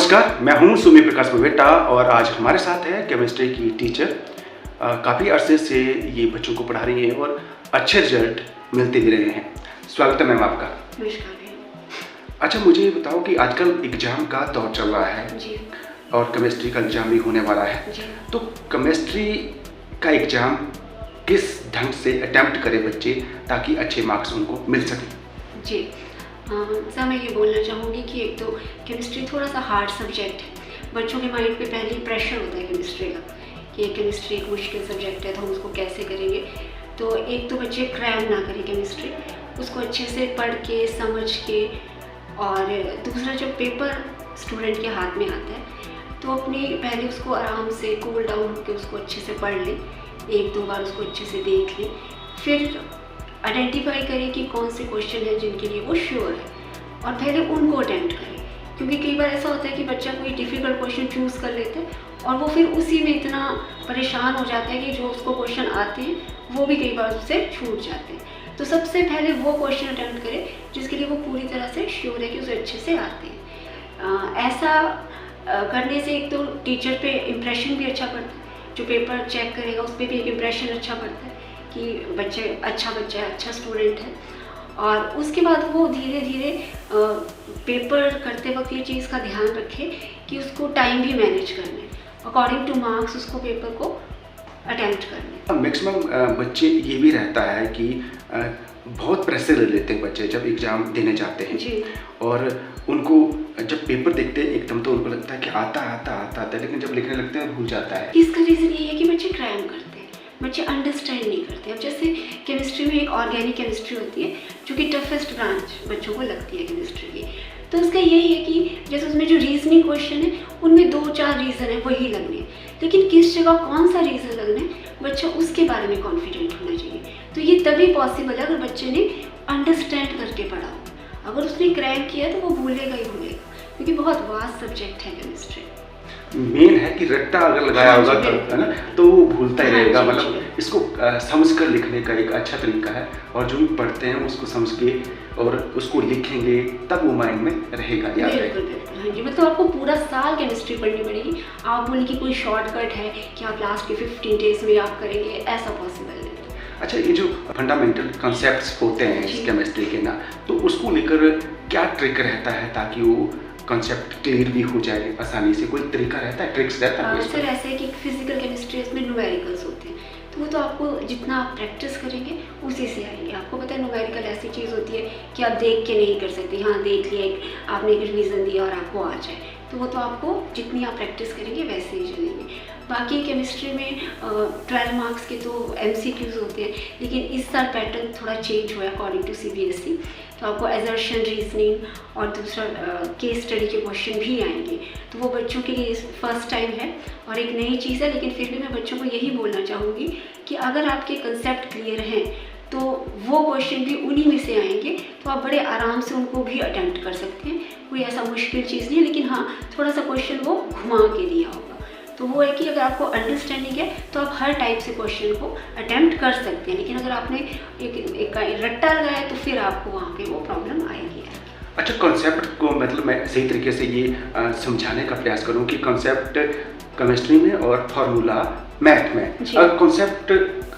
नमस्कार, मैं हूं सुमी प्रकाश बवेटा और आज हमारे साथ है केमिस्ट्री की टीचर। काफ़ी अरसे से ये बच्चों को पढ़ा रही हैं और अच्छे रिजल्ट मिलते भी रहे हैं। स्वागत है मैम आपका। नमस्कार। अच्छा, मुझे ये बताओ कि आजकल एग्ज़ाम का दौर चल रहा है जी। और केमिस्ट्री का एग्ज़ाम भी होने वाला है जी। तो केमिस्ट्री का एग्ज़ाम किस ढंग से अटैम्प्ट करें बच्चे ताकि अच्छे मार्क्स उनको मिल सकें? जी सर, मैं ये बोलना चाहूँगी कि एक तो केमिस्ट्री थोड़ा सा हार्ड सब्जेक्ट है। बच्चों के माइंड पे पहले ही प्रेशर होता है केमिस्ट्री का कि केमिस्ट्री एक मुश्किल सब्जेक्ट है तो हम उसको कैसे करेंगे। तो एक तो बच्चे क्रैम ना करें केमिस्ट्री, उसको अच्छे से पढ़ के समझ के, और दूसरा जब पेपर स्टूडेंट के हाथ में आता है तो अपनी पहले उसको आराम से कूल डाउन होकर उसको अच्छे से पढ़ ले, एक दो बार उसको अच्छे से देख ले, फिर आइडेंटिफाई करें कि कौन से क्वेश्चन हैं जिनके लिए वो श्योर है और पहले उनको अटेम्प्ट करें। क्योंकि कई बार ऐसा होता है कि बच्चा कोई डिफ़िकल्ट क्वेश्चन चूज़ कर लेता है और वो फिर उसी में इतना परेशान हो जाता है कि जो उसको क्वेश्चन आते हैं वो भी कई बार उससे छूट जाते हैं। तो सबसे पहले वो क्वेश्चन अटेम्प्ट करें जिसके लिए वो पूरी तरह से श्योर है कि उसे अच्छे से आते हैं। ऐसा करने से एक तो टीचर पे इम्प्रेशन भी अच्छा पड़ता है, जो पेपर चेक करेगा उस पर भी एक इम्प्रेशन अच्छा पड़ता है कि बच्चा है, अच्छा स्टूडेंट है। और उसके बाद वो धीरे धीरे पेपर करते वक्त ये चीज़ का ध्यान रखे कि उसको टाइम भी मैनेज करना है, अकॉर्डिंग टू मार्क्स उसको पेपर को अटेम्प्ट करना है। मैक्सिमम बच्चे ये भी रहता है कि बहुत प्रेशर ले लेते हैं बच्चे जब एग्ज़ाम देने जाते हैं जी। और उनको जब पेपर देखते हैं एकदम तो उनको लगता है कि आता है, लेकिन जब लिखने लगते हैं भूल जाता है। इसका रीज़न ये है कि बच्चे क्रैम करते हैं, बच्चे अंडरस्टैंड नहीं करते। अब जैसे केमिस्ट्री में एक ऑर्गेनिक केमिस्ट्री होती है जो कि टफेस्ट ब्रांच बच्चों को लगती है केमिस्ट्री की, तो उसका यही है कि जैसे उसमें जो रीजनिंग क्वेश्चन है उनमें 2-4 रीज़न है वही लगने हैं, लेकिन किस जगह कौन सा रीज़न लगना है बच्चा उसके बारे में कॉन्फिडेंट होना चाहिए। तो ये तभी पॉसिबल है अगर बच्चे ने अंडरस्टैंड करके पढ़ा हो। अगर उसने क्रैक किया तो वो भूलेगा ही भूलेगा, क्योंकि बहुत वास्ट सब्जेक्ट है केमिस्ट्री। मेन है कि रट्टा अगर लगाया होगा तो है ना, तो वो भूलता ही रहेगा। जी। मतलब इसको समझ कर लिखने का एक अच्छा तरीका है और जो भी पढ़ते हैं उसको समझ के और उसको लिखेंगे तब वो माइंड में रहेगा, याद रहेगा। बिल्कुल। हाँ जी, मतलब आपको पूरा साल केमिस्ट्री पढ़नी पड़ेगी। आप बोले कि कोई शॉर्टकट है कि आप लास्ट के 15 डेज में आप करेंगे, ऐसा पॉसिबल नहीं। अच्छा, ये जो फंडामेंटल कॉन्सेप्ट्स होते हैं इस केमिस्ट्री के ना, तो उसको लेकर क्या ट्रिक रहता है ताकि वो कॉन्सेप्ट क्लियर भी हो जाए आसानी से? कोई तरीका रहता है, ट्रिक्स रहता है? सर ऐसे है कि फिजिकल केमिस्ट्री इसमें न्यूमेरिकल्स होते हैं, तो वो तो आपको जितना आप प्रैक्टिस करेंगे उसी से आएंगे। आपको पता है न्यूमेरिकल ऐसी चीज़ होती है कि आप देख के नहीं कर सकते। हाँ, देख लिया, आपने एक रीज़न दिया और आपको आ जाए, तो वो तो आपको जितनी आप प्रैक्टिस करेंगे वैसे ही चलेंगे। बाकी केमिस्ट्री में 12 मार्क्स के तो MCQs होते हैं, लेकिन इस साल पैटर्न थोड़ा चेंज हुआ है अकॉर्डिंग टू CBSE। तो आपको असर्शन, रीजनिंग और दूसरा केस स्टडी के क्वेश्चन भी आएंगे। तो वो बच्चों के लिए फर्स्ट टाइम है और एक नई चीज़ है, लेकिन फिर भी मैं बच्चों को यही बोलना चाहूँगी कि अगर आपके कंसेप्ट क्लियर हैं तो वो क्वेश्चन भी उन्हीं में से आएंगे, तो आप बड़े आराम से उनको भी अटेम्प्ट कर सकते हैं। कोई ऐसा मुश्किल चीज़ नहीं है, लेकिन हाँ थोड़ा सा क्वेश्चन वो घुमा के दिया होगा। तो वो है कि अगर आपको अंडरस्टैंडिंग है तो आप हर टाइप से क्वेश्चन को अटेम्प्ट कर सकते हैं, लेकिन अगर आपने एक रट्टा लगाया तो फिर आपको वहाँ पे वो प्रॉब्लम आएगी। अच्छा, कॉन्सेप्ट को मतलब मैं सही तरीके से ये समझाने का प्रयास करूँ कि कॉन्सेप्ट केमिस्ट्री में और फार्मूला मैथ में, अगर कॉन्सेप्ट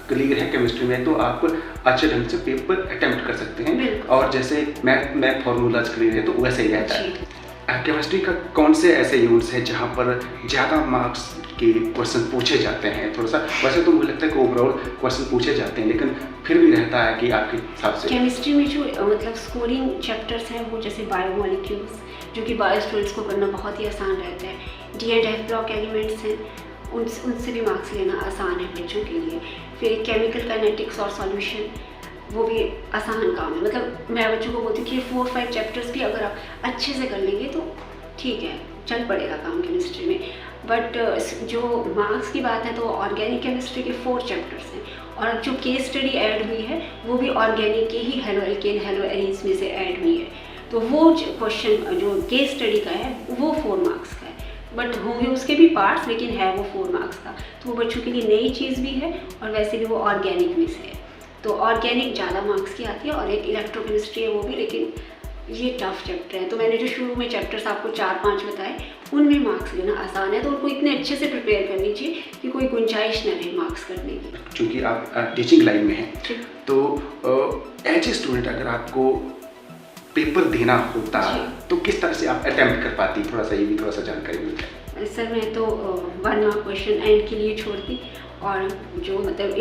क्लियर है केमिस्ट्री में तो आप अच्छे ढंग से पेपर अटेम्प्ट कर सकते हैं, और जैसे मैथ में फार्मूलाज क्लियर है तो वैसे ही रहता है। केमिस्ट्री का कौन से ऐसे यूनिट्स हैं जहाँ पर ज़्यादा मार्क्स के क्वेश्चन पूछे जाते हैं? थोड़ा सा वैसे तो मुझे लगता है कि ओवरऑल क्वेश्चन पूछे जाते हैं, लेकिन फिर भी रहता है कि आपके हिसाब से केमिस्ट्री में जो मतलब स्कोरिंग चैप्टर्स हैं वो जैसे बायोमोलिक्यूल्स, जो कि बायो स्टूडेंट्स को करना बहुत ही आसान रहता है। D&F ब्लॉक एलिमेंट्स हैं, उनसे भी मार्क्स लेना आसान है बच्चों के लिए। फिर केमिकल काइनेटिक्स और सॉल्यूशन, वो भी आसान काम है। मतलब मैं बच्चों को बोलती हूँ कि 4-5 चैप्टर्स भी अगर आप अच्छे से कर लेंगे तो ठीक है, चल पड़ेगा काम केमिस्ट्री में। बट जो मार्क्स की बात है तो ऑर्गेनिक केमिस्ट्री के 4 चैप्टर्स हैं, और जो केस स्टडी ऐड हुई है वो भी ऑर्गेनिक के ही हेलो एल्केन हेलो एरीज में से ऐड हुई है। तो वो क्वेश्चन जो केस स्टडी का है वो 4 मार्क्स का है, बट होंगे उसके भी पार्ट्स, लेकिन है वो 4 मार्क्स का। तो वो बच्चों के लिए नई चीज़ भी है और वैसे भी वो ऑर्गेनिक में से है, तो ऑर्गेनिक ज़्यादा मार्क्स की आती है। और एक इलेक्ट्रोकेमिस्ट्री है वो भी, लेकिन ये टफ चैप्टर है, तो मैंने जो शुरू में चैप्टर्स आपको 4-5 बताए उनमें मार्क्स लेना आसान है, तो उनको इतने अच्छे से प्रिपेयर करनी चाहिए कि कोई गुंजाइश न रहे मार्क्स करने की। क्योंकि आप टीचिंग लाइन में हैं, तो एज ए स्टूडेंट अगर आपको पेपर देना होता तो किस तरह से आप अटेम्प्ट कर पाती, थोड़ा सा ये भी थोड़ा सा जानकारी मिल जाए। सर मैं तो 1 मार्क क्वेश्चन एंड के लिए छोड़ती, और जो मतलब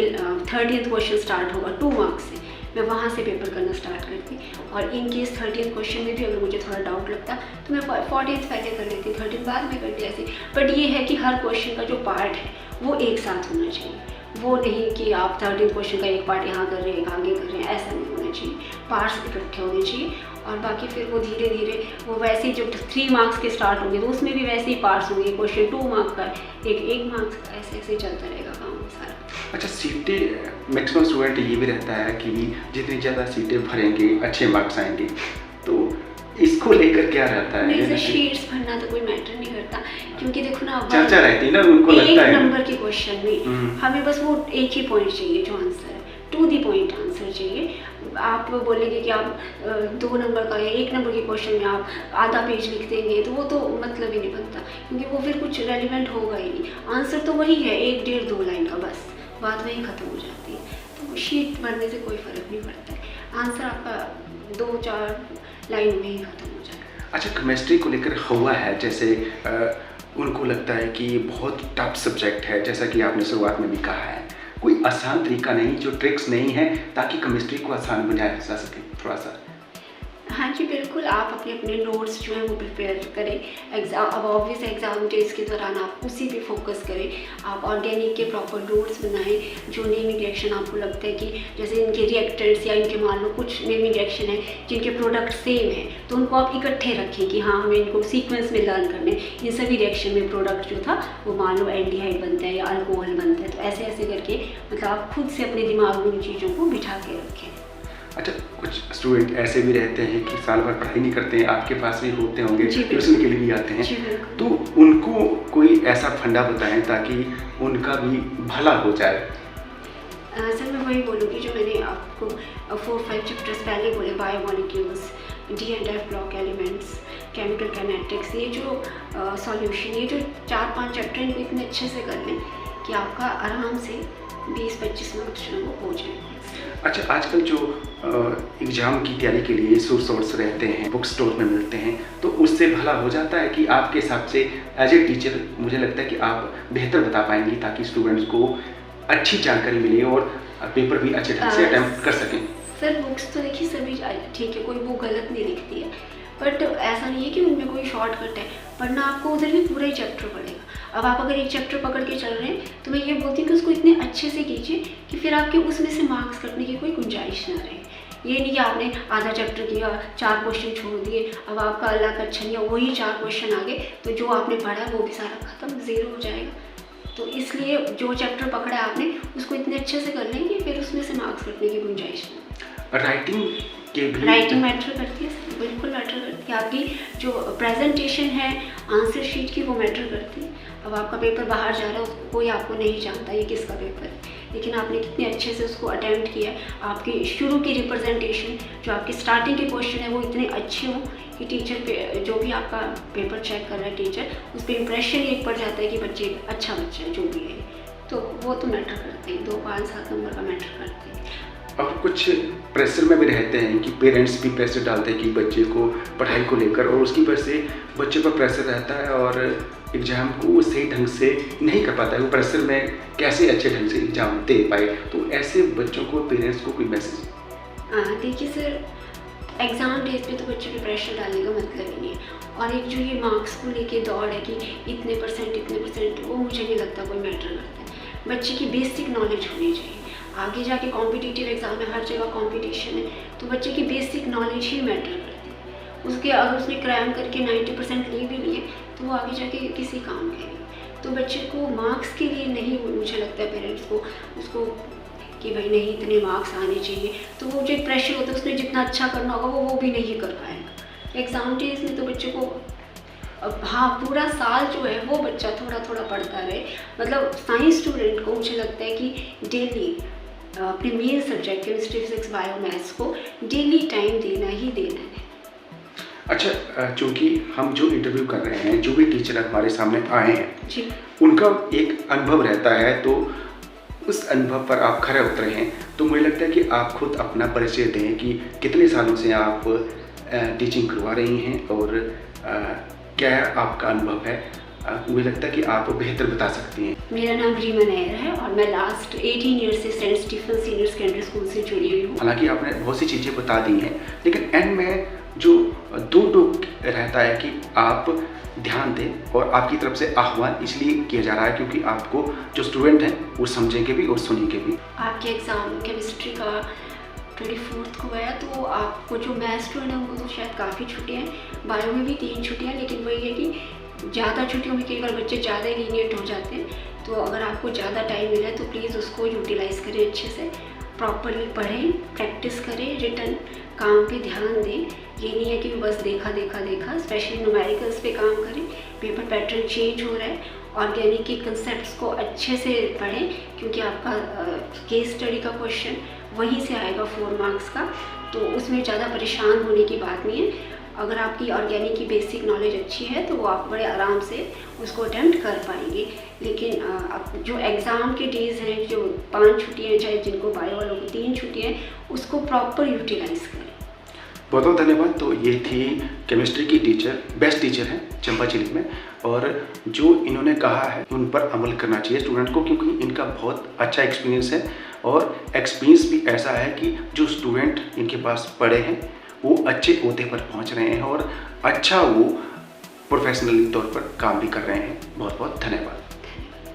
30th क्वेश्चन स्टार्ट होगा 2 मार्क्स से, मैं वहाँ से पेपर करना स्टार्ट करती, और इन केस 30th क्वेश्चन में भी अगर मुझे थोड़ा डाउट लगता तो मैं 40th पहले कर लेती, 30th बाद में करती ऐसे। बट ये है कि हर क्वेश्चन का जो पार्ट है वो एक साथ होना चाहिए, वो नहीं कि आप 30th क्वेश्चन का एक पार्ट यहाँ कर रहे हैं एक आगे कर रहे हैं, ऐसा नहीं होना चाहिए, पार्ट्स इकट्ठे होने चाहिए। और बाकी फिर वो धीरे धीरे वो वैसे ही जब 3 मार्क्स के स्टार्ट होंगे तो उसमें भी वैसे ही पार्ट्स होंगे, क्वेश्चन 2 मार्क्स का, एक मार्क्स का, ऐसे ऐसे चलता रहेगा काम सारा। अच्छा, सीटें मैक्सिमम स्टूडेंट ये भी रहता है कि जितनी ज़्यादा सीटें भरेंगे अच्छे मार्क्स आएंगे, तो इसको लेकर क्या रहता है? नहीं सर, शीट्स भरना तो कोई मैटर नहीं करता, क्योंकि देखो ना चर्चा रहती है ना, उनको लगता है 1 नंबर के क्वेश्चन में हमें बस वो एक ही पॉइंट चाहिए जो आंसर है, टू दी पॉइंट आंसर चाहिए। आप बोलेंगे कि आप 2 नंबर का या 1 नंबर के क्वेश्चन में आप आधा पेज लिख देंगे तो वो तो मतलब ही नहीं बनता, क्योंकि वो फिर कुछ रेलिवेंट होगा ही नहीं। आंसर तो वही है 1, 1.5, 2 लाइन का, बस बात वहीं ख़त्म हो जाती है। तो शीट भरने से कोई फ़र्क नहीं पड़ता है, आंसर आपका 2-4 लाइन में ही ख़त्म हो जाता है। अच्छा, केमिस्ट्री को लेकर हुआ है जैसे उनको लगता है कि ये बहुत टफ सब्जेक्ट है, जैसा कि आपने शुरुआत में भी कहा है, कोई आसान तरीका नहीं, जो ट्रिक्स नहीं है ताकि केमिस्ट्री को आसान बनाया जा सके थोड़ा सा? हाँ जी बिल्कुल, आप अपने अपने नोट्स जो हैं वो प्रिपेयर करें। एग्ज़ाम अब ऑब्वियस एग्ज़ाम डेज के दौरान आप उसी पे फोकस करें, आप ऑर्गेनिक के प्रॉपर नोट्स बनाएं। जो नेमिंग रिएक्शन आपको लगता है कि जैसे इनके रिएक्टेंट्स या इनके मान लो कुछ नेमिंग रिएक्शन है जिनके प्रोडक्ट सेम है, तो उनको आप इकट्ठे रखें कि हाँ हमें इनको सीक्वेंस में लर्न करने। इन सभी रिएक्शन में प्रोडक्ट जो था वो मान लो एल्डिहाइड बनता है या अल्कोहल बनता है, तो ऐसे ऐसे करके मतलब आप खुद से अपने दिमाग में उन चीज़ों को बिठा के रखें। अच्छा, कुछ स्टूडेंट ऐसे भी रहते हैं कि साल भर पढ़ाई नहीं करते हैं, आपके पास भी होते होंगे, ट्यूशन के लिए भी आते हैं, तो उनको कोई ऐसा फंडा बताएं ताकि उनका भी भला हो जाए। सर मैं वही बोलूँगी जो मैंने आपको 4-5 चैप्टर्स पहले बोले, biomolecules, D and F block elements, chemical kinetics, ये जो सॉल्यूशन, ये जो 4-5 चैप्टर इनको इतने अच्छे से कर लें कि आपका आराम से 20-25 मार्क्स जो वो हो जाएंगे। अच्छा, आजकल जो एग्ज़ाम की तैयारी के लिए सोर्स रहते हैं, बुक स्टोर में मिलते हैं, तो उससे भला हो जाता है कि आपके हिसाब से एज ए टीचर मुझे लगता है कि आप बेहतर बता पाएंगी ताकि स्टूडेंट्स को अच्छी जानकारी मिले और पेपर भी अच्छे ढंग से अटेम्प्ट कर सकें। सर बुक्स तो देखिए सभी ठीक है, कोई बुक गलत नहीं लिखती है, बट ऐसा नहीं है कि उनमें कोई शॉर्टकट है, वरना आपको उधर भी पूरा ही चैप्टर पढ़ेगा। अब आप अगर एक चैप्टर पकड़ के चल रहे हैं तो मैं ये बोलती हूँ कि उसको इतने अच्छे से कीजिए कि फिर आपके उसमें से मार्क्स कटने की कोई गुंजाइश ना रहे। ये नहीं कि आपने आधा चैप्टर किया, 4 क्वेश्चन छोड़ दिए, अब आपका अल्लाह का अच्छा नहीं है, वही 4 क्वेश्चन आगे, तो जो आपने पढ़ा वो भी सारा खत्म, 0 हो जाएगा। तो इसलिए जो चैप्टर पकड़ा है आपने उसको इतने अच्छे से कर लें कि फिर उसमें से मार्क्स कटने की गुंजाइश नहीं। राइटिंग मैटर करती है, बिल्कुल मैटर करती है। आपकी जो प्रेजेंटेशन है आंसर शीट की वो मैटर करती है। अब आपका पेपर बाहर जा रहा है, कोई आपको नहीं जानता ये किसका पेपर है, लेकिन आपने कितने अच्छे से उसको अटेम्प्ट किया है। आपकी शुरू की रिप्रेजेंटेशन, जो आपके स्टार्टिंग के क्वेश्चन है वो इतने अच्छे हों कि टीचर पे, जो भी आपका पेपर चेक कर रहा है टीचर, उस पर इम्प्रेशन ये पड़ जाता है कि बच्चे अच्छा बच्चा है जो भी है, तो वो तो मैटर करते हैं, 2, 5, 7 नंबर का मैटर करते हैं। और कुछ प्रेशर में भी रहते हैं कि पेरेंट्स भी प्रेशर डालते हैं कि बच्चे को पढ़ाई को लेकर, और उसकी वजह से बच्चे पर प्रेशर रहता है और एग्ज़ाम को वो सही ढंग से नहीं कर पाता है, वो प्रेशर में कैसे अच्छे ढंग से एग्ज़ाम दे पाए, तो ऐसे बच्चों को पेरेंट्स को कोई मैसेज? देखिए सर, एग्ज़ाम डेज पे तो बच्चे पे प्रेशर डालने का मतलब ही नहीं है, और एक जो ये मार्क्स को लेके दौड़ है कि इतने परसेंट, वो मुझे नहीं लगता कोई मैटर करता है। बच्चे की बेसिक नॉलेज होनी चाहिए। आगे जाके कॉम्पिटिटिव एग्ज़ाम में हर जगह कंपटीशन है, तो बच्चे की बेसिक नॉलेज ही मैटर करती है। उसके अगर उसने क्रैम करके 90% ले भी लिए तो वो आगे जाके किसी काम के नहीं। तो बच्चे को मार्क्स के लिए नहीं, मुझे लगता है पेरेंट्स को उसको कि भाई नहीं इतने मार्क्स आने चाहिए, तो वो जो प्रेशर होता है उसने जितना अच्छा करना होगा वो भी नहीं कर पाएगा। एग्ज़ाम डेज में तो बच्चे को हाँ पूरा साल जो है वो बच्चा थोड़ा थोड़ा पढ़ता रहे। मतलब साइंस स्टूडेंट को मुझे लगता है कि डेली अपने main subject chemistry, physics, bio, maths को डेली टाइम देना ही देना है। अच्छा, चूँकि हम जो इंटरव्यू कर रहे हैं, जो भी टीचर हमारे सामने आए हैं, जी। उनका एक अनुभव रहता है, तो उस अनुभव पर आप खरे उतरे हैं, तो मुझे लगता है कि आप खुद अपना परिचय दें कि कितने सालों से आप टीचिंग करवा रही हैं और क्या आपका अनुभव है। मुझे लगता है कि आप बेहतर बता सकती हैं। मेरा नाम रीमा नायर है और मैं लास्ट 18 ईयर से Saint Stephen senior secondary school से जुड़ी हुई हूँ। हालांकि आपने बहुत सी चीज़ें बता दी हैं, लेकिन एंड में जो दो रहता है कि आप ध्यान दें, और आपकी तरफ से आह्वान इसलिए किया जा रहा है क्योंकि आपको जो स्टूडेंट हैं वो समझेंगे भी और सुनेंगे भी। आपके एग्ज़ाम केमिस्ट्री का 24 को गया, तो आपको जो मैथ स्टूडेंट है उनको तो शायद काफ़ी छुट्टियाँ हैं, बायो में भी 3 छुट्टियाँ, लेकिन वही है कि ज़्यादा छुट्टियों में कई बार बच्चे ज़्यादा लीनियंट हो जाते हैं। तो अगर आपको ज़्यादा टाइम मिला है तो प्लीज़ उसको यूटिलाइज़ करें, अच्छे से प्रॉपरली पढ़ें, प्रैक्टिस करें, रिटर्न काम पे ध्यान दें। ये नहीं है कि बस देखा, स्पेशली न्यूमेरिकल्स पे काम करें। पेपर पैटर्न चेंज हो रहा है, ऑर्गेनिक के कंसेप्ट्स को अच्छे से पढ़ें, क्योंकि आपका केस स्टडी का क्वेश्चन वहीं से आएगा 4 मार्क्स का, तो उसमें ज़्यादा परेशान होने की बात नहीं है। अगर आपकी ऑर्गेनिक की बेसिक नॉलेज अच्छी है तो आप बड़े आराम से उसको अटेम्प्ट कर पाएंगे। लेकिन अब जो एग्ज़ाम के डेज़ हैं, जो 5 छुट्टियाँ हैं, चाहे जिनको बायो वालों को 3 छुट्टियाँ हैं, उसको प्रॉपर यूटिलाइज़ करें। बहुत बहुत धन्यवाद। तो ये थी केमिस्ट्री की टीचर, बेस्ट टीचर हैं चंपाचीली में, और जो इन्होंने कहा है उन पर अमल करना चाहिए स्टूडेंट को, क्योंकि इनका बहुत अच्छा एक्सपीरियंस है, और एक्सपीरियंस भी ऐसा है कि जो स्टूडेंट इनके पास पढ़े हैं वो अच्छे ओहदे पर पहुंच रहे हैं और अच्छा वो प्रोफेशनली तौर पर काम भी कर रहे हैं। बहुत बहुत धन्यवाद।